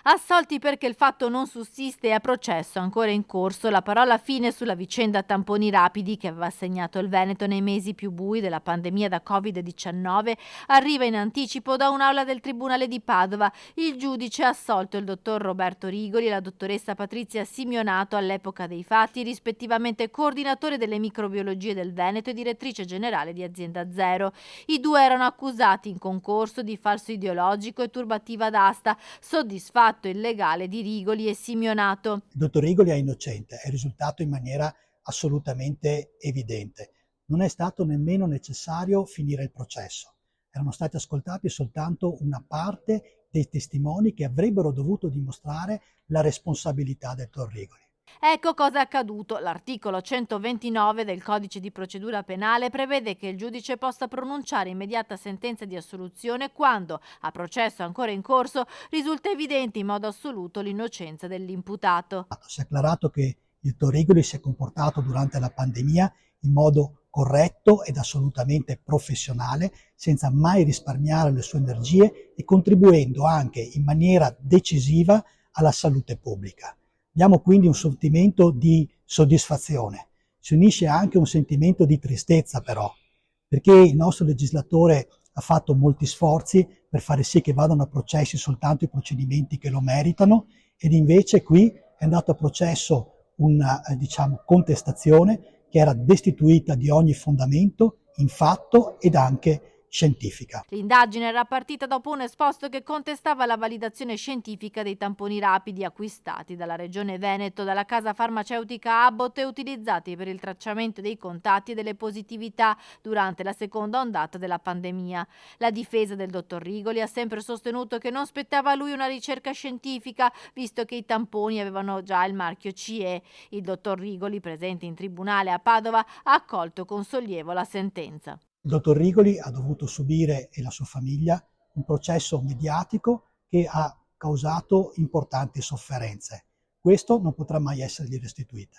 Assolti perché il fatto non sussiste e a processo ancora in corso. La parola fine sulla vicenda tamponi rapidi che aveva segnato il Veneto nei mesi più bui della pandemia da Covid-19 arriva in anticipo da un'aula del Tribunale di Padova. Il giudice ha assolto il dottor Roberto Rigoli e la dottoressa Patrizia Simionato all'epoca dei fatti, rispettivamente coordinatore delle microbiologie del Veneto e direttrice generale di Azienda Zero. I due erano accusati in concorso di falso ideologico e turbativa d'asta, soddisfatto il legale di Rigoli e Simionato. Il dottor Rigoli è innocente, è risultato in maniera assolutamente evidente. Non è stato nemmeno necessario finire il processo. Erano stati ascoltati soltanto una parte dei testimoni che avrebbero dovuto dimostrare la responsabilità del dottor Rigoli. Ecco cosa è accaduto. L'articolo 129 del Codice di procedura penale prevede che il giudice possa pronunciare immediata sentenza di assoluzione quando, a processo ancora in corso, risulta evidente in modo assoluto l'innocenza dell'imputato. Si è acclarato che il dottor Rigoli si è comportato durante la pandemia in modo corretto ed assolutamente professionale, senza mai risparmiare le sue energie e contribuendo anche in maniera decisiva alla salute pubblica. Abbiamo quindi un sentimento di soddisfazione, si unisce anche un sentimento di tristezza però, perché il nostro legislatore ha fatto molti sforzi per fare sì che vadano a processi soltanto i procedimenti che lo meritano ed invece qui è andato a processo una contestazione che era destituita di ogni fondamento in fatto ed anche scientifica. L'indagine era partita dopo un esposto che contestava la validazione scientifica dei tamponi rapidi acquistati dalla Regione Veneto dalla casa farmaceutica Abbott e utilizzati per il tracciamento dei contatti e delle positività durante la seconda ondata della pandemia. La difesa del dottor Rigoli ha sempre sostenuto che non spettava a lui una ricerca scientifica, visto che i tamponi avevano già il marchio CE. Il dottor Rigoli, presente in tribunale a Padova, ha accolto con sollievo la sentenza. Il dottor Rigoli ha dovuto subire, e la sua famiglia, un processo mediatico che ha causato importanti sofferenze. Questo non potrà mai essergli restituito.